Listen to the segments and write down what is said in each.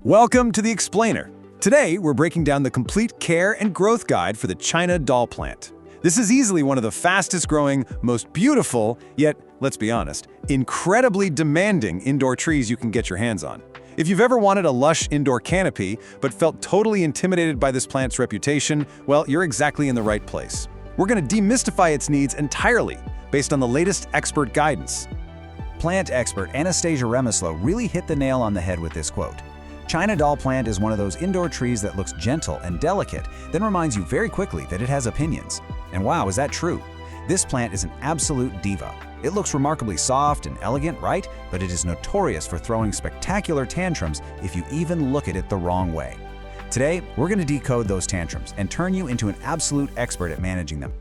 Welcome to The Explainer. Today, we're breaking down the complete care and growth guide for the China doll plant. This is easily one of the fastest growing, most beautiful, yet, let's be honest, incredibly demanding indoor trees you can get your hands on. If you've ever wanted a lush indoor canopy, but felt totally intimidated by this plant's reputation, well, you're exactly in the right place. We're going to demystify its needs entirely, based on the latest expert guidance. Plant expert Anastasia Remislow really hit the nail on the head with this quote. China doll plant is one of those indoor trees that looks gentle and delicate, then reminds you very quickly that it has opinions. And wow, is that true? This plant is an absolute diva. It looks remarkably soft and elegant, right? But it is notorious for throwing spectacular tantrums if you even look at it the wrong way. Today, we're going to decode those tantrums and turn you into an absolute expert at managing them.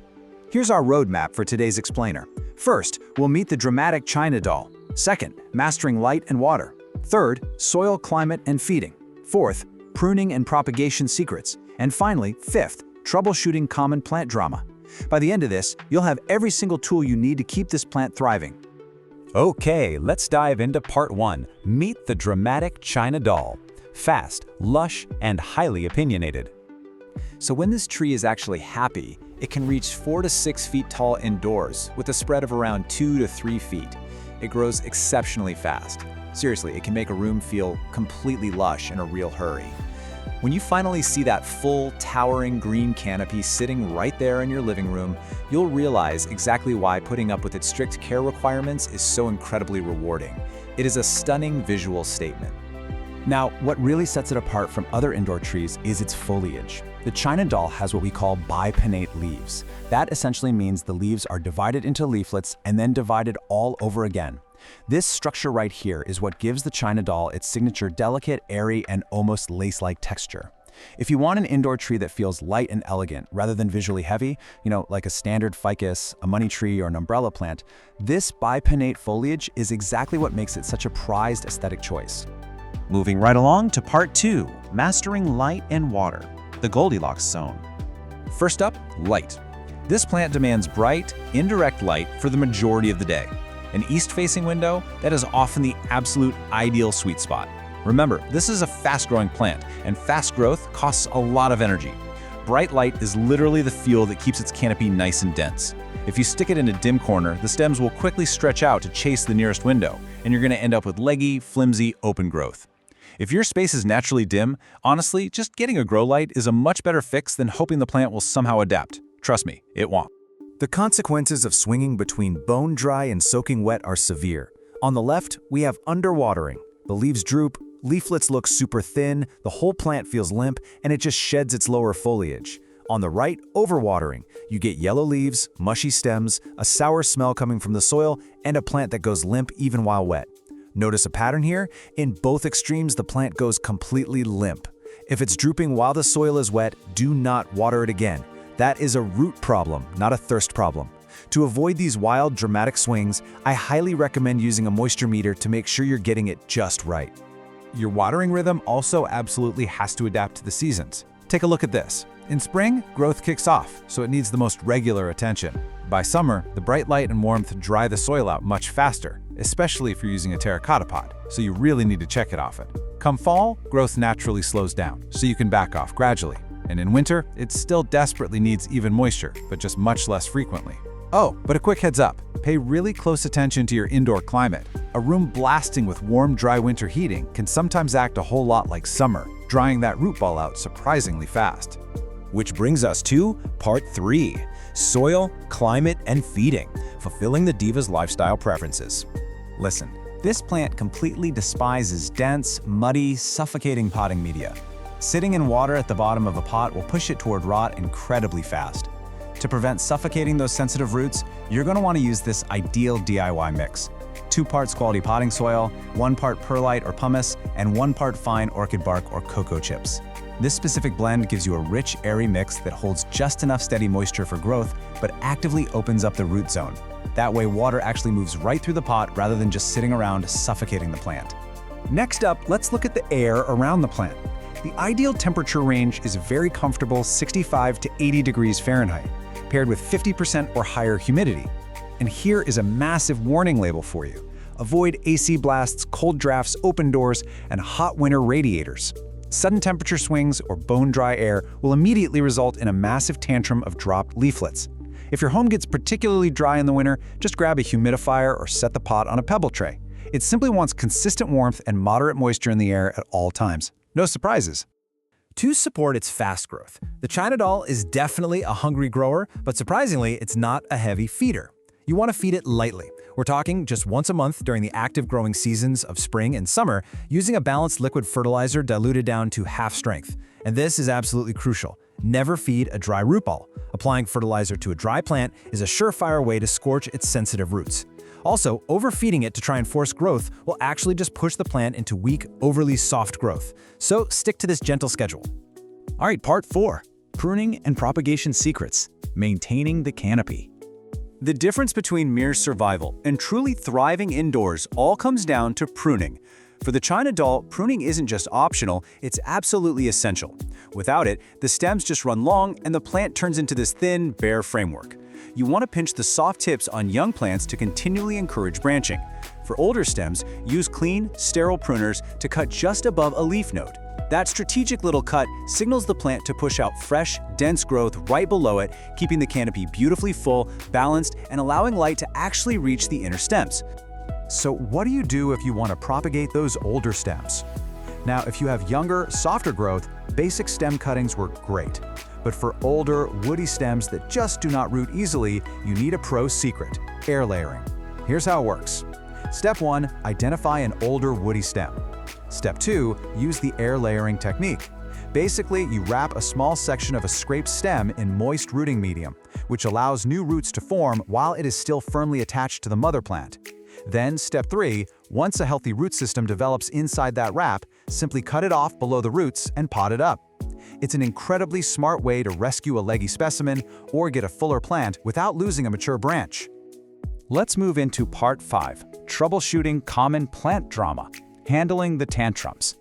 Here's our roadmap for today's explainer. First, we'll meet the dramatic China doll. Second, mastering light and water. Third, soil, climate, and feeding. Fourth, pruning and propagation secrets. And finally, fifth, troubleshooting common plant drama. By the end of this, you'll have every single tool you need to keep this plant thriving. Okay, let's dive into part 1. Meet the dramatic China doll. Fast, lush, and highly opinionated. So when this tree is actually happy, it can reach 4 to 6 feet tall indoors with a spread of around 2 to 3 feet. It grows exceptionally fast. Seriously, it can make a room feel completely lush in a real hurry. When you finally see that full, towering green canopy sitting right there in your living room, you'll realize exactly why putting up with its strict care requirements is so incredibly rewarding. It is a stunning visual statement. Now, what really sets it apart from other indoor trees is its foliage. The China doll has what we call bipinnate leaves. That essentially means the leaves are divided into leaflets and then divided all over again. This structure right here is what gives the China doll its signature delicate, airy, and almost lace-like texture. If you want an indoor tree that feels light and elegant rather than visually heavy, like a standard ficus, a money tree, or an umbrella plant, this bipinnate foliage is exactly what makes it such a prized aesthetic choice. Moving right along to part 2, mastering light and water, the Goldilocks zone. First up, light. This plant demands bright, indirect light for the majority of the day. An east-facing window, that is often the absolute ideal sweet spot. Remember, this is a fast-growing plant, and fast growth costs a lot of energy. Bright light is literally the fuel that keeps its canopy nice and dense. If you stick it in a dim corner, the stems will quickly stretch out to chase the nearest window, and you're going to end up with leggy, flimsy, open growth. If your space is naturally dim, honestly, just getting a grow light is a much better fix than hoping the plant will somehow adapt. Trust me, it won't. The consequences of swinging between bone dry and soaking wet are severe. On the left, we have underwatering. The leaves droop, leaflets look super thin, the whole plant feels limp, and it just sheds its lower foliage. On the right, overwatering. You get yellow leaves, mushy stems, a sour smell coming from the soil, and a plant that goes limp even while wet. Notice a pattern here? In both extremes, the plant goes completely limp. If it's drooping while the soil is wet, do not water it again. That is a root problem, not a thirst problem. To avoid these wild, dramatic swings, I highly recommend using a moisture meter to make sure you're getting it just right. Your watering rhythm also absolutely has to adapt to the seasons. Take a look at this. In spring, growth kicks off, so it needs the most regular attention. By summer, the bright light and warmth dry the soil out much faster, especially if you're using a terracotta pot, so you really need to check it often. Come fall, growth naturally slows down, so you can back off gradually. And in winter, it still desperately needs even moisture, but just much less frequently. Oh, but a quick heads up. Pay really close attention to your indoor climate. A room blasting with warm, dry winter heating can sometimes act a whole lot like summer, drying that root ball out surprisingly fast. Which brings us to part 3, soil, climate, and feeding, fulfilling the diva's lifestyle preferences. Listen, this plant completely despises dense, muddy, suffocating potting media. Sitting in water at the bottom of a pot will push it toward rot incredibly fast. To prevent suffocating those sensitive roots, you're going to want to use this ideal DIY mix. 2 parts quality potting soil, 1 part perlite or pumice, and 1 part fine orchid bark or cocoa chips. This specific blend gives you a rich, airy mix that holds just enough steady moisture for growth, but actively opens up the root zone. That way, water actually moves right through the pot rather than just sitting around suffocating the plant. Next up, let's look at the air around the plant. The ideal temperature range is a very comfortable 65 to 80 degrees Fahrenheit, paired with 50% or higher humidity. And here is a massive warning label for you. Avoid AC blasts, cold drafts, open doors, and hot winter radiators. Sudden temperature swings or bone-dry air will immediately result in a massive tantrum of dropped leaflets. If your home gets particularly dry in the winter, just grab a humidifier or set the pot on a pebble tray. It simply wants consistent warmth and moderate moisture in the air at all times. No surprises. To support its fast growth, the China doll is definitely a hungry grower, but surprisingly, it's not a heavy feeder. You want to feed it lightly. We're talking just once a month during the active growing seasons of spring and summer, using a balanced liquid fertilizer diluted down to half strength. And this is absolutely crucial. Never feed a dry root ball. Applying fertilizer to a dry plant is a surefire way to scorch its sensitive roots. Also, overfeeding it to try and force growth will actually just push the plant into weak, overly soft growth. So stick to this gentle schedule. All right, part 4. Pruning and propagation secrets. Maintaining the canopy. The difference between mere survival and truly thriving indoors all comes down to pruning. For the China doll, pruning isn't just optional, it's absolutely essential. Without it, the stems just run long and the plant turns into this thin, bare framework. You want to pinch the soft tips on young plants to continually encourage branching. For older stems, use clean, sterile pruners to cut just above a leaf node. That strategic little cut signals the plant to push out fresh, dense growth right below it, keeping the canopy beautifully full, balanced, and allowing light to actually reach the inner stems. So what do you do if you want to propagate those older stems? Now, if you have younger, softer growth, basic stem cuttings work great. But for older, woody stems that just do not root easily, you need a pro secret: air layering. Here's how it works. Step 1, identify an older woody stem. Step 2, use the air layering technique. Basically, you wrap a small section of a scraped stem in moist rooting medium, which allows new roots to form while it is still firmly attached to the mother plant. Then, step 3, once a healthy root system develops inside that wrap, simply cut it off below the roots and pot it up. It's an incredibly smart way to rescue a leggy specimen or get a fuller plant without losing a mature branch. Let's move into part 5, troubleshooting common plant drama, handling the tantrums.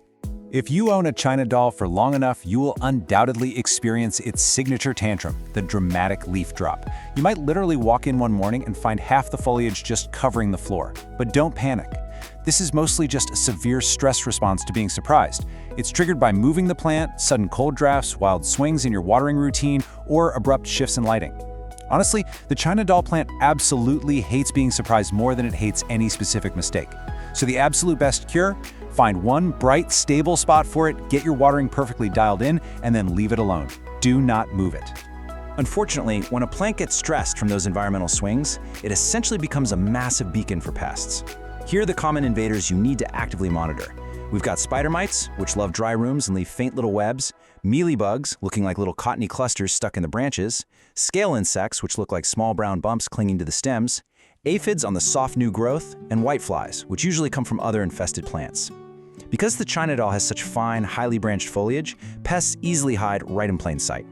If you own a China doll for long enough, you will undoubtedly experience its signature tantrum, the dramatic leaf drop. You might literally walk in one morning and find half the foliage just covering the floor. But don't panic. This is mostly just a severe stress response to being surprised. It's triggered by moving the plant, sudden cold drafts, wild swings in your watering routine, or abrupt shifts in lighting. Honestly, the China doll plant absolutely hates being surprised more than it hates any specific mistake. So the absolute best cure? Find one bright, stable spot for it, get your watering perfectly dialed in, and then leave it alone. Do not move it. Unfortunately, when a plant gets stressed from those environmental swings, it essentially becomes a massive beacon for pests. Here are the common invaders you need to actively monitor. We've got spider mites, which love dry rooms and leave faint little webs, mealybugs, looking like little cottony clusters stuck in the branches, scale insects, which look like small brown bumps clinging to the stems, aphids on the soft new growth, and whiteflies, which usually come from other infested plants. Because the China doll has such fine, highly branched foliage, pests easily hide right in plain sight.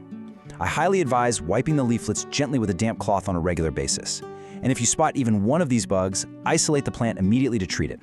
I highly advise wiping the leaflets gently with a damp cloth on a regular basis. And if you spot even one of these bugs, isolate the plant immediately to treat it.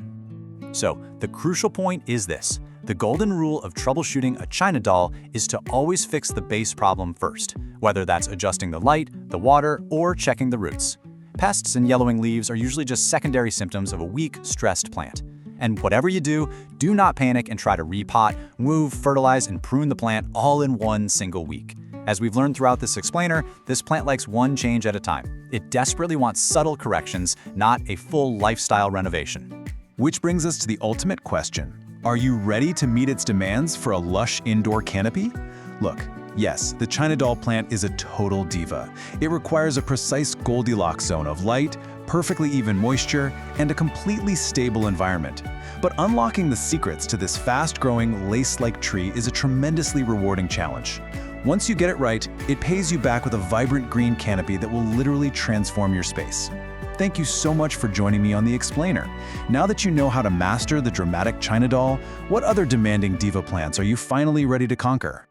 So, the crucial point is this. The golden rule of troubleshooting a China doll is to always fix the base problem first, whether that's adjusting the light, the water, or checking the roots. Pests and yellowing leaves are usually just secondary symptoms of a weak, stressed plant. And whatever you do not panic and try to repot, move, fertilize, and prune the plant all in one single week. As we've learned throughout this explainer, this plant likes one change at a time. It desperately wants subtle corrections, not a full lifestyle renovation. Which brings us to the ultimate question. Are you ready to meet its demands for a lush indoor canopy? Look, yes, the China doll plant is a total diva. It requires a precise Goldilocks zone of light, perfectly even moisture, and a completely stable environment. But unlocking the secrets to this fast-growing, lace-like tree is a tremendously rewarding challenge. Once you get it right, it pays you back with a vibrant green canopy that will literally transform your space. Thank you so much for joining me on The Explainer. Now that you know how to master the dramatic China doll, what other demanding diva plants are you finally ready to conquer?